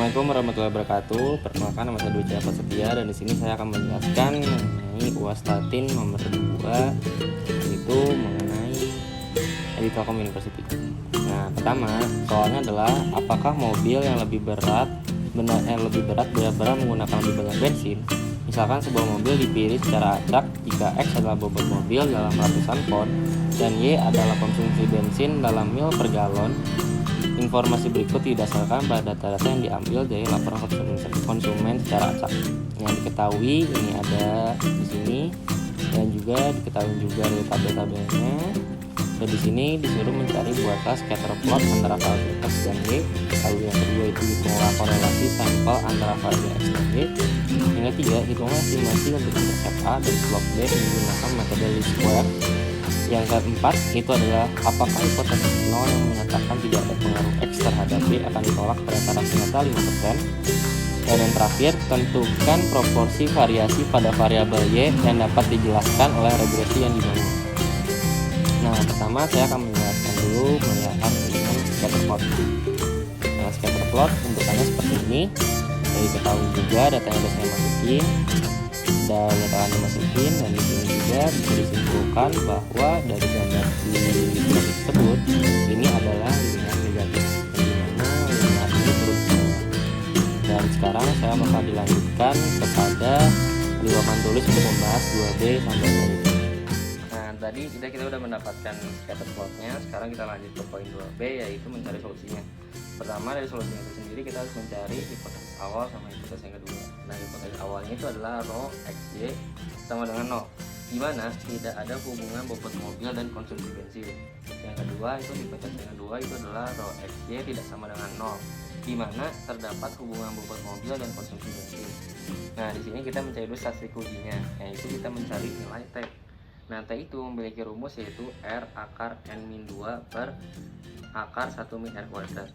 Assalamualaikum warahmatullahi wabarakatuh. Perkenalkan, nama saya Dwi Ciapat Setia dan di sini saya akan menjelaskan mengenai UAS Latin nomor 2, yaitu mengenai Telkom University. Nah, pertama soalnya adalah apakah mobil yang lebih berat benar-benar menggunakan lebih banyak bensin. Misalkan sebuah mobil dipilih secara acak jika X adalah bobot mobil dalam ratusan pon dan Y adalah konsumsi bensin dalam mil per galon. Informasi berikut didasarkan pada data-data yang diambil dari laporan konsumen secara acak. Yang diketahui ini ada di sini dan juga diketahui juga dari tabel-tabelnya. Dan di sini disuruh mencari buatlah scatter plot antara variabel X dan Y. Lalu yang kedua itu hitunglah korelasi sampel antara variabel X dan Y. Yang ketiga, hitunglah estimasi untuk intercept A dan slope B menggunakan metode least square. Yang keempat itu adalah apakah hipotesis 0 yang menyatakan tidak ada pengaruh X terhadap Y akan ditolak pada taraf nyata 5%. Dan yang terakhir, tentukan proporsi variasi pada variabel Y yang dapat dijelaskan oleh regresi yang dibangun. Nah, pertama saya akan menjelaskan dulu melihat dengan scatter plot. Nah, scatter plot bentukannya seperti ini. Jadi ketahui juga data yang sudah saya masukin dan data yang dimasukin, dan di sini juga bisa disimpulkan bahwa dari gambar di grafik tersebut ini adalah linear negatif, dimana linear ini turun ke bawah. Dan sekarang saya bakal dilanjutkan kepada papan tulis untuk membahas 2B sampai dari. Nah, tadi kita udah mendapatkan scatter plotnya. Sekarang kita lanjut ke poin 2B, yaitu mencari solusinya. Pertama, dari solusinya itu sendiri kita harus mencari hipotesis awal sama hipotesis yang kedua. Nah, hipotesis awalnya itu adalah rho XY sama dengan 0, di mana tidak ada hubungan bobot mobil dan konsumsi bensin. Yang kedua itu hipotesis yang kedua itu adalah rho XY tidak sama dengan 0, di mana terdapat hubungan bobot mobil dan konsumsi bensin. Nah, di sini kita mencari dulu statistik ujinya, yaitu kita mencari nilai T. Nah, T itu memiliki rumus yaitu R akar N-2 per akar 1 min R kuadrat.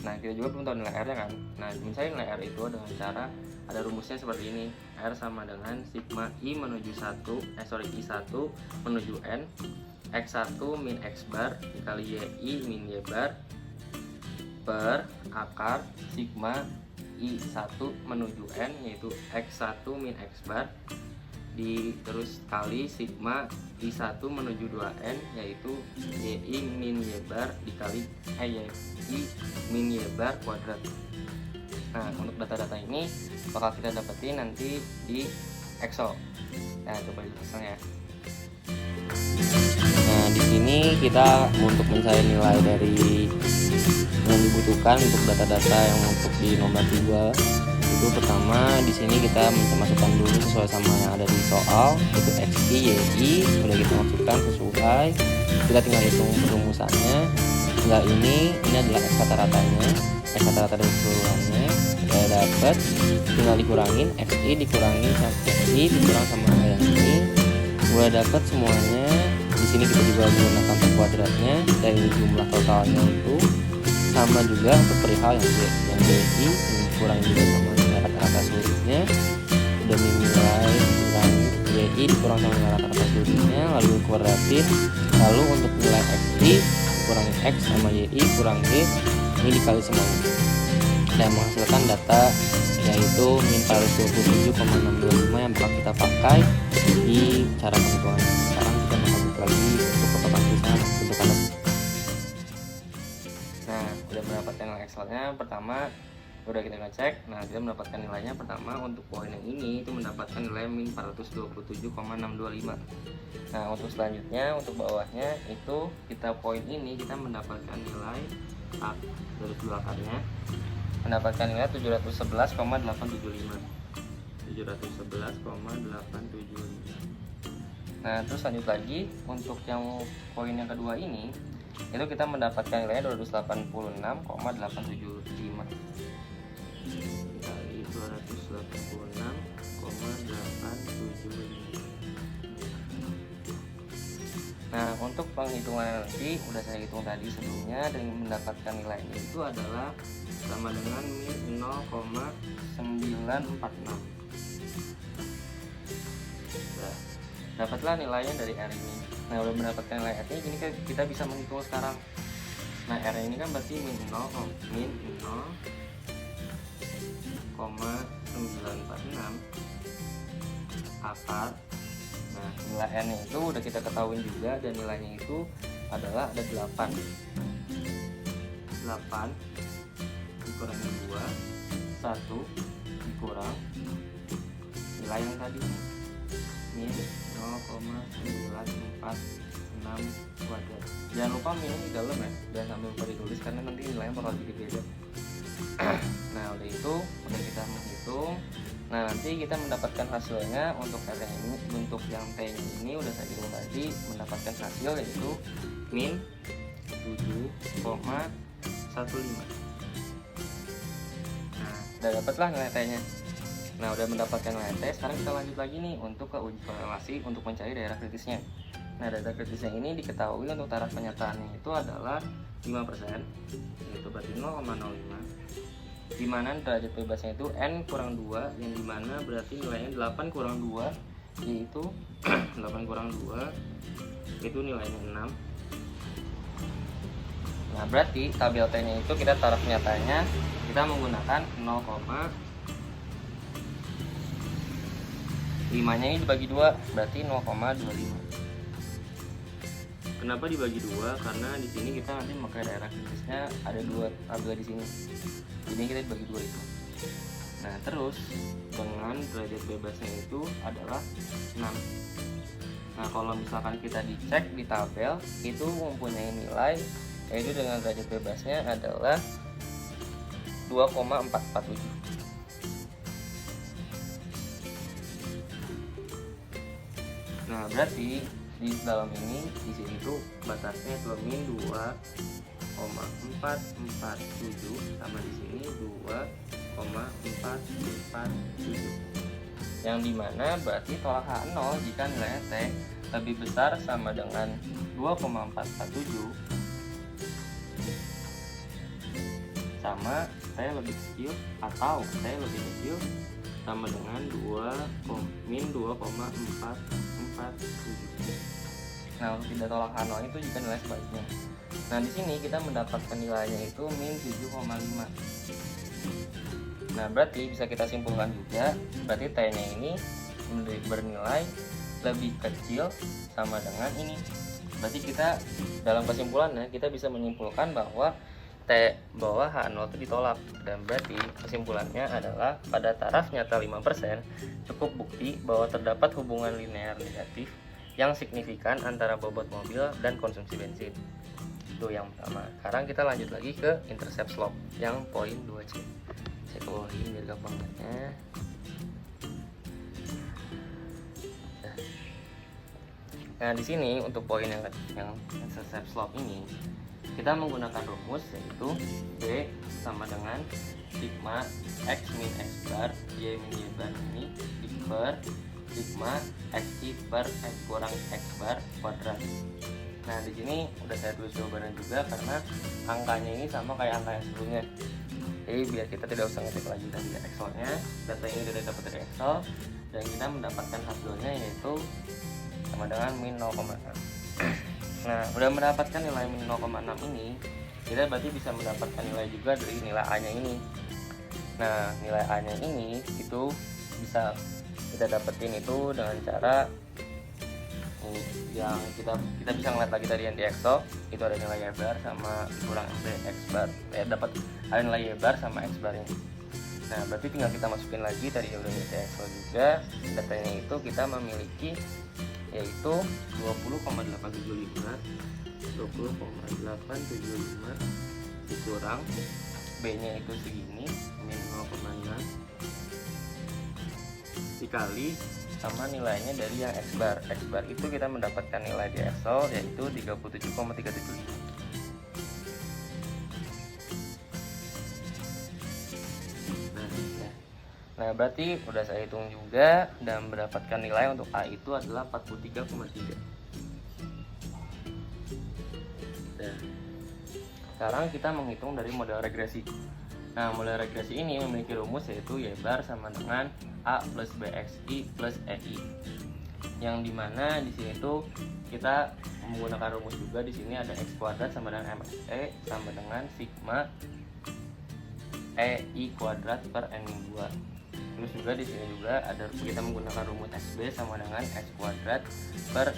Nah, kita juga belum tahu nilai R nya kan. Nah, mencari nilai R itu dengan cara ada rumusnya seperti ini. R sama dengan sigma I menuju I1 menuju N X1 min X bar dikali YI min Y bar per akar sigma I1 menuju N, yaitu X1 min X bar terus kali sigma I1 menuju 2N, yaitu YI min Y bar dikali YI min Y bar kuadrat. Nah, untuk data-data ini bakal kita dapetin nanti di Excel. Nah, coba di Excel ya. Nah, di sini kita untuk mencari nilai dari yang dibutuhkan untuk data-data yang untuk di nomor 2 itu, pertama di sini kita masukkan dulu sesuai sama yang ada di soal, itu XI YI sudah kita masukkan sesuai. Kita tinggal hitung perumusannya. Nah, ini adalah X rata-ratanya, X rata-rata dari keseluruhannya. Kita dapat tinggal dikurangin XI dikurangin sama XI dikurang sama yang ini. Udah dapat semuanya. Di sini kita juga menggunakan kuadratnya dan jumlah totalnya itu sama juga untuk perihal yang YI ini dikurangin juga sama rata-rata seluruhnya. Udah nilai kurang YI dikurang sama rata-rata seluruhnya, lalu kuadratin. Lalu untuk nilai XI kurang X sama YI kurang Y ini dikali semuanya dan menghasilkan data yaitu min 27,625 yang bakal kita pakai di cara penghitungan. Sekarang kita bakal lagi untuk papan tulisan bentukannya. Nah, udah mendapatkan nilai Excelnya. Pertama udah kita ngecek. Nah, kita mendapatkan nilainya. Pertama untuk poin yang ini itu mendapatkan nilai min 427,625. Nah, untuk selanjutnya untuk bawahnya itu kita poin ini kita mendapatkan nilai A dari belakangnya mendapatkan nilai 711,875. Nah, terus lanjut lagi untuk yang poin yang kedua ini itu kita mendapatkan nilainya 286,875 kali 286,875. Nah, untuk penghitungan nanti udah saya hitung tadi sebelumnya dan mendapatkan nilainya itu adalah sama dengan min 0,946. Nah, dapatlah nilainya dari R ini. Nah, udah mendapatkan nilai R ini kita bisa menghitung sekarang. Nah, R ini kan berarti min 0 0,946 akar. Nah, nilai n-nya itu udah kita ketahui juga, dan nilainya itu adalah ada 8 dikurangi 2, 1 dikurang nilai yang tadi min 0,946 kuadrat. Jangan lupa minnya di dalam ya, jangan sampai lupa ditulis karena nanti nilainya bakal jadi beda. Nah, udah itu udah kita menghitung. Nah, nanti kita mendapatkan hasilnya untuk R ini, untuk yang T ini udah saya hitung tadi, mendapatkan hasil yaitu min 7,15. Nah, udah dapatlah nilai T-nya. Nah, udah mendapatkan nilai T, sekarang kita lanjut lagi nih untuk ke uji korelasi untuk mencari daerah kritisnya. Nah, daerah kritisnya ini diketahui untuk taraf penyataannya itu adalah 5%, yaitu berarti 0,05, dimana derajat bebasnya itu n kurang 2, yang dimana berarti nilainya 8 kurang 2, yaitu 8 kurang 2 itu nilainya 6. Nah, berarti tabel T nya itu kita taraf nyatanya kita menggunakan 0,5 nya ini dibagi 2, berarti 0,25. Kenapa dibagi 2? Karena di sini kita nanti memakai daerah kritisnya ada 2 tabel di sini. Jadi kita dibagi 2 itu. Nah, terus dengan derajat bebasnya itu adalah 6. Nah, kalau misalkan kita dicek di tabel itu mempunyai nilai yaitu dengan derajat bebasnya adalah 2,447. Nah, berarti di dalam ini di sini tuh batasnya itu min 2,447 sama di sini 2,447. Yang dimana berarti tolak H0 jika nilainya T lebih besar sama dengan 2,447 sama T lebih kecil atau T lebih kecil sama dengan min 2,447. Nah, untuk tidak tolak H0 itu jika nilai sebaliknya. Nah, di sini kita mendapatkan nilainya itu min 7,5. Nah, berarti bisa kita simpulkan juga berarti T-nya ini bernilai lebih kecil sama dengan ini. Berarti kita dalam kesimpulannya kita bisa menyimpulkan bahwa T bawah H0 itu ditolak, dan berarti kesimpulannya adalah pada taraf nyata 5% cukup bukti bahwa terdapat hubungan linear negatif yang signifikan antara bobot mobil dan konsumsi bensin. Itu yang pertama. Sekarang kita lanjut lagi ke intercept slope yang poin 2C. Saya kebawahin biar gampang lihatnya. Nah, di sini untuk poin yang intercept slope ini kita menggunakan rumus yaitu B sama dengan sigma X min X bar Y min Y bar ini per sigma XI per X kurang X bar kuadrat. Nah, di sini udah saya tulis jawabannya juga karena angkanya ini sama kayak angka yang sebelumnya. Jadi biar kita tidak usah ngetik lagi dari Excel-nya, data ini sudah dapat dari Excel dan kita mendapatkan hasilnya yaitu sama dengan min 0,6. Nah, udah mendapatkan nilai min 0,6 ini, kita berarti bisa mendapatkan nilai juga dari nilai A-nya ini. Nah, nilai A-nya ini itu bisa kita dapetin itu dengan cara yang kita bisa ngeliat lagi tadi yang di Excel, itu ada nilai Y bar sama kurang MB X bar. Dapat ada nilai Y bar sama X bar ini. Nah, berarti tinggal kita masukin lagi tadi udah di Excel juga. Datanya itu kita memiliki yaitu 20,875 dikurang B-nya itu segini min 0,6 dikali sama nilainya dari yang X bar. X bar itu kita mendapatkan nilai di Excel yaitu 37,375. Nah, berarti udah saya hitung juga dan mendapatkan nilai untuk A itu adalah 43,3. Dan sekarang kita menghitung dari model regresi. Nah, model regresi ini memiliki rumus yaitu Y bar sama dengan A plus BXI plus EI. Yang dimana di sini tuh kita menggunakan rumus juga, di sini ada X kuadrat sama dengan MXE sama dengan sigma EI kuadrat per N-2. Terus juga di sini juga ada kita menggunakan rumus SB sama dengan X kuadrat per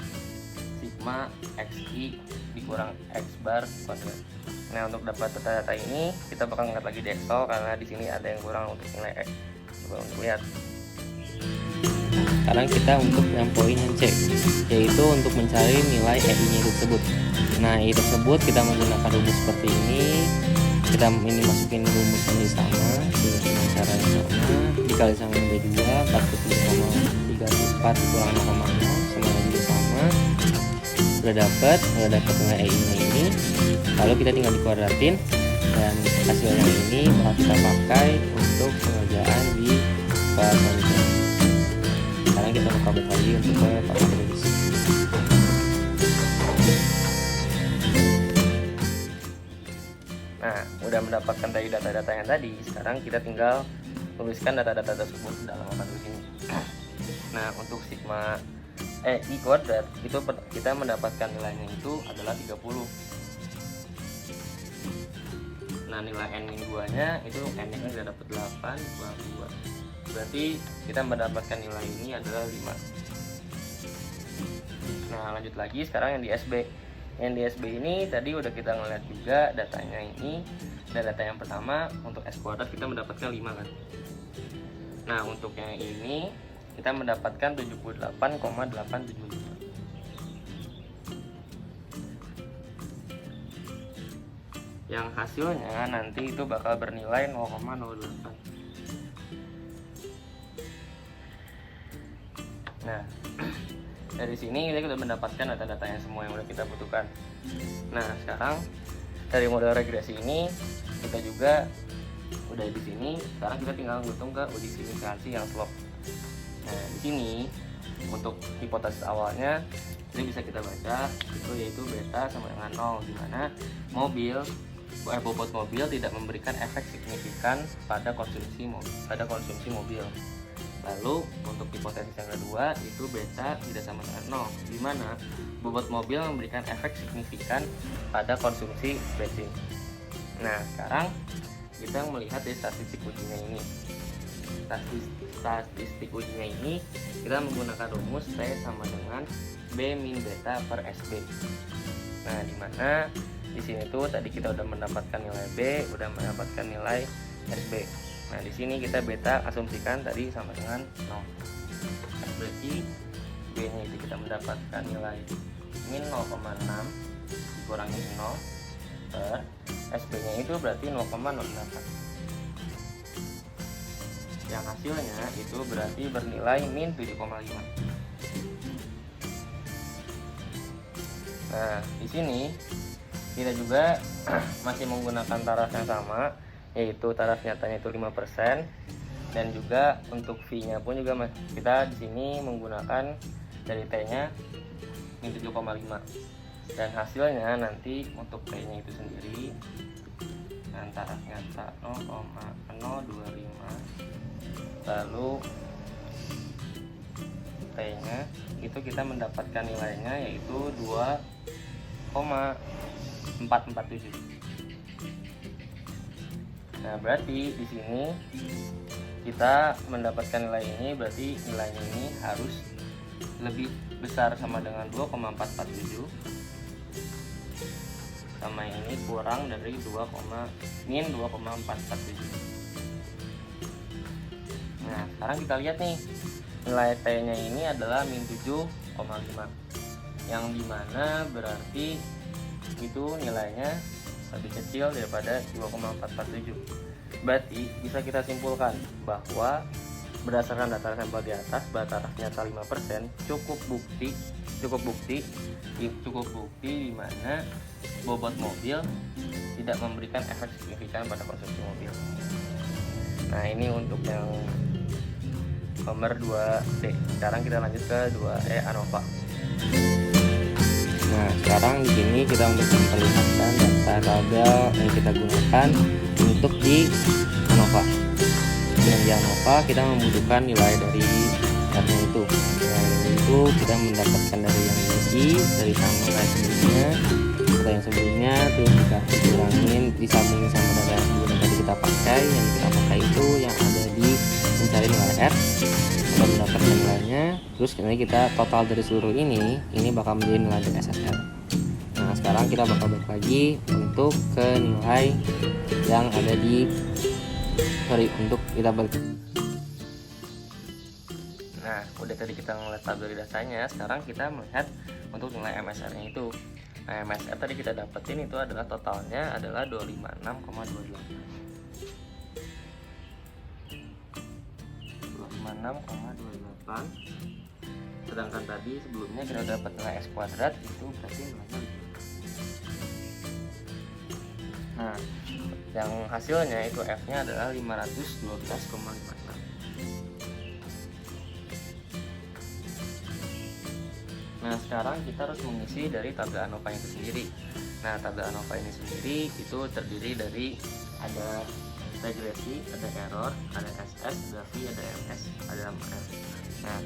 sigma XI dikurang X bar kuadrat. Nah, untuk dapat data-data ini kita bakal ngeliat lagi di Excel karena di sini ada yang kurang untuk nilai X. Coba untuk lihat. Sekarang kita untuk yang poin yang C, yaitu untuk mencari nilai EI-nya tersebut. Nah, EI tersebut kita menggunakan rumus seperti ini. Kita ini masukin rumus yang sama dengan cara yang sama, dikali sama B2 47,34 kurang 0,0 semuanya juga sama. Sudah dapat nilai EI-nya ini, lalu kita tinggal dikuadratin dan hasil yang ini bakal kita pakai untuk pengerjaan di file selanjutnya. Sekarang kita buka lagi untuk ke file tulis. Nah, udah mendapatkan dari data-data yang tadi, sekarang kita tinggal tuliskan data-data tersebut dalam papan tulis ini. Nah, untuk sigma EI kuadrat itu kita mendapatkan nilainya itu adalah 30. Nah, nilai N-2 nya itu N-nya kan sudah dapat 8 kurang 2. Berarti kita mendapatkan nilai ini adalah 5. Nah, lanjut lagi sekarang yang di SB. Yang di SB ini tadi udah kita ngeliat juga datanya ini. Dan data yang pertama untuk S kuadrat kita mendapatkan 5 kan. Nah, untuk yang ini kita mendapatkan 78,875. Yang hasilnya nanti itu bakal bernilai 0,08. Nah, dari sini kita sudah mendapatkan data-data yang semua yang udah kita butuhkan. Nah, sekarang dari model regresi ini kita juga udah di sini. Sekarang kita tinggal ngitung ke uji signifikansi yang slope. Nah, di sini untuk hipotesis awalnya ini bisa kita baca itu yaitu beta sama dengan 0, di mana bobot mobil tidak memberikan efek signifikan pada konsumsi mobil. Lalu untuk hipotesis yang kedua itu beta tidak sama dengan 0, di mana bobot mobil memberikan efek signifikan pada konsumsi bensin. Nah, sekarang kita melihat dari statistik ujinya ini. Statistik ujinya ini kita menggunakan rumus T sama dengan B min beta per SB. Nah, di mana di sini tuh tadi kita udah mendapatkan nilai B, udah mendapatkan nilai SB. Nah, di sini kita beta asumsikan tadi sama dengan 0. Berarti B-nya itu kita mendapatkan nilai min 0,6 dikurangi 0 per SB-nya itu berarti 0,08. Yang hasilnya itu berarti bernilai min 7,5. Nah, di sini kita juga masih menggunakan taraf yang sama, yaitu taraf nyatanya itu 5%, dan juga untuk V-nya pun juga kita di sini menggunakan dari T-nya min 7,5. Dan hasilnya nanti untuk T-nya itu sendiri dan taraf nyata 0,025, lalu T-nya itu kita mendapatkan nilainya yaitu 2,447. Nah, berarti di sini kita mendapatkan nilai ini, berarti nilainya ini harus lebih besar sama dengan 2,447, sama ini kurang dari min 2,447. Nah, sekarang kita lihat nih, nilai T-nya ini adalah min 7,5, yang dimana berarti itu nilainya lebih kecil daripada 2,447. Berarti bisa kita simpulkan bahwa berdasarkan data sampel di atas, taraf nyata 5% cukup bukti di mana bobot mobil tidak memberikan efek signifikan pada konsumsi mobil. Nah, ini untuk yang nomor 2D. Sekarang kita lanjut ke 2E ANOVA. Nah, sekarang di sini kita untuk memperlihatkan data tabel yang kita gunakan untuk di ANOVA. Yang di ANOVA kita membutuhkan nilai dari R-nya itu. Nilai itu kita mendapatkan dari yang ini, dari sama kayak sebelumnya. Data yang sebelumnya terus dikurangin, disambungin sama data yang sebelumnya tadi kita kita pakai itu yang ada di mencari nilai R. Kita mendapatkan nilainya, terus nanti kita total dari seluruh ini bakal menjadi nilai SSR. Nah sekarang kita bakal balik lagi untuk ke nilai yang ada di untuk kita balik. Nah udah tadi kita ngeliat tabel datanya, sekarang kita melihat untuk nilai MSR nya itu. Nah MSR tadi kita dapetin itu adalah totalnya adalah 256,28. 256,28, sedangkan tadi sebelumnya kita dapat nilai X kuadrat, itu berarti nilainya 5. Nah yang hasilnya itu F nya adalah 512,56. Nah sekarang kita harus mengisi dari tabel ANOVA itu sendiri. Nah tabel ANOVA ini sendiri itu terdiri dari ada regresi, ada error, ada SS, ada V, ada MS, ada MF. Nah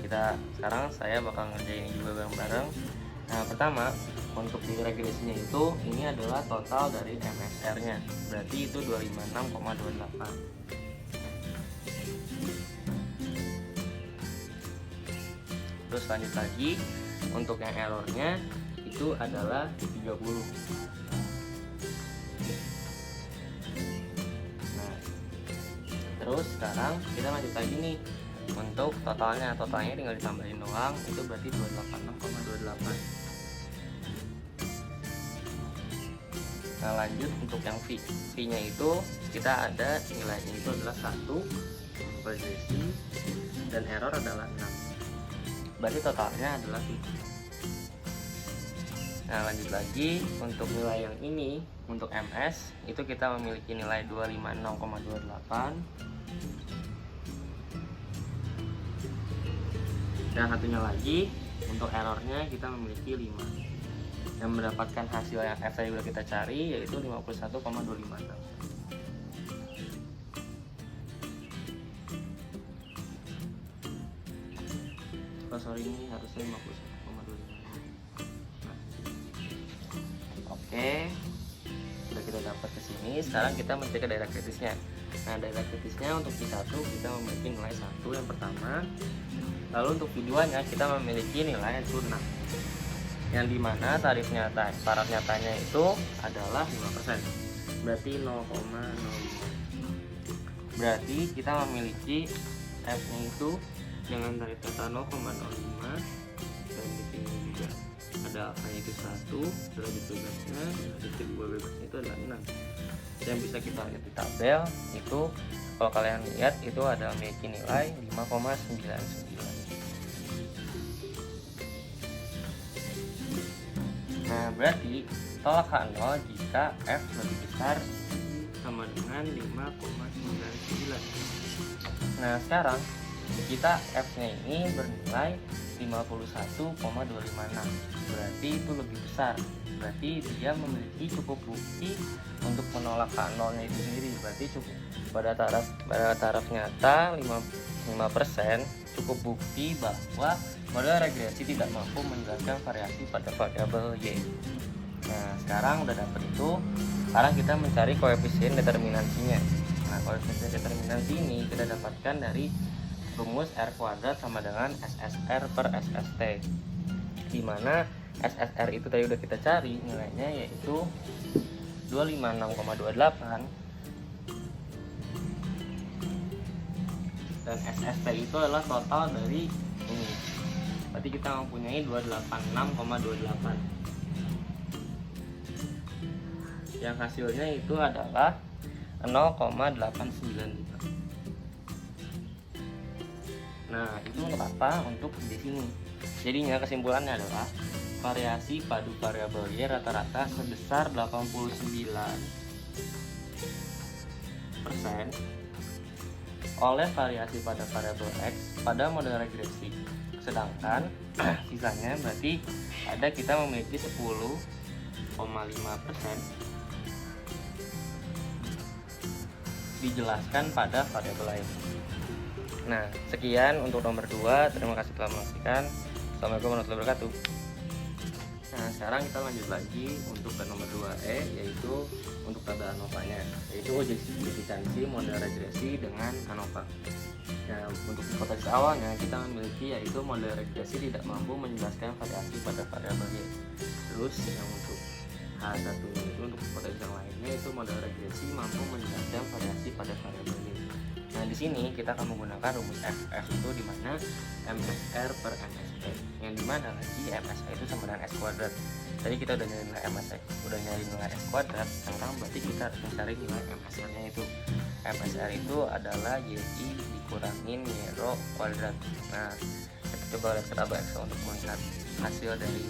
sekarang saya bakal ngerjain ini juga bareng-bareng. Nah pertama untuk di regresinya itu ini adalah total dari MSR nya, berarti itu 256,28. Terus lanjut lagi untuk yang errornya itu adalah 30. Nah terus sekarang kita lanjut lagi nih untuk totalnya tinggal ditambahin doang, itu berarti 286,28. Nah lanjut untuk yang V nya itu kita ada nilainya itu adalah 1, regresi, dan error adalah 6, berarti totalnya adalah 7. Nah lanjut lagi untuk nilai yang ini, untuk MS itu kita memiliki nilai 256,28. Dan satunya lagi untuk errornya kita memiliki 5, yang mendapatkan hasil yang F tadi udah kita cari, yaitu 51,256. Oh sorry, ini harusnya 51,256. Oke, sudah kita dapat ke sini. Sekarang kita mencari daerah kritisnya. Nah daerah kritisnya untuk V1 kita memiliki nilai 1 yang pertama. Lalu untuk V2 nya kita memiliki nilai itu 6, yang dimana syarat nyatanya itu adalah 5%, berarti 0,05. Berarti kita memiliki F nya itu dengan tarif nyata 0,05, dan di sini juga ada angkanya itu 1, derajat bebasnya, derajat 2 bebasnya itu adalah 6. Yang bisa kita lihat di tabel itu, kalau kalian lihat itu ada memiliki nilai 5,99. Nah berarti tolak H0 jika F lebih besar sama dengan 5,99. Nah sekarang kita F nya ini bernilai 51,256, berarti itu lebih besar, berarti dia memiliki cukup bukti untuk menolak H0 nya itu sendiri. Berarti cukup pada taraf nyata 5%, cukup bukti bahwa model regresi tidak mampu menjelaskan variasi pada variabel Y. Nah sekarang udah dapet itu, sekarang kita mencari koefisien determinansinya. Nah koefisien determinansi ini kita dapatkan dari rumus R kuadrat sama dengan SSR per SST, dimana SSR itu tadi udah kita cari nilainya, yaitu 256,28, dan SST itu adalah total dari ini, berarti kita mempunyai 286,28, yang hasilnya itu adalah 0,895. Nah itu untuk apa? Untuk di sini. Jadinya kesimpulannya adalah variasi padu variabel Y rata-rata sebesar 89% oleh variasi pada variabel X pada model regresi. Sedangkan sisanya berarti kita memiliki 10,5% dijelaskan pada variabel lain. Nah, sekian untuk nomor 2. Terima kasih telah menyaksikan. Assalamualaikum warahmatullahi wabarakatuh. Nah, sekarang kita lanjut lagi untuk ke nomor 2E, yaitu untuk tata ANOVA-nya, yaitu efisiensi model regresi dengan ANOVA. Nah, untuk hipotesis awalnya kita memiliki yaitu model regresi tidak mampu menjelaskan variasi pada variabel Y. Terus yang untuk H1 itu untuk hipotesis yang lainnya itu model regresi mampu menjelaskan variasi pada variabel Y. Nah, di sini kita akan menggunakan rumus FF itu di mana MSR per MSE, yang dimana lagi MSE itu sama dengan S kuadrat. Tadi kita udah nyari nilai MSE, udah nyari nilai S kuadrat, sekarang berarti kita harus mencari nilai MSR-nya itu. MSR itu adalah YI dikurangin Y rho kuadrat. Nah, kita coba lihat ke tabel Excel untuk melihat hasil dari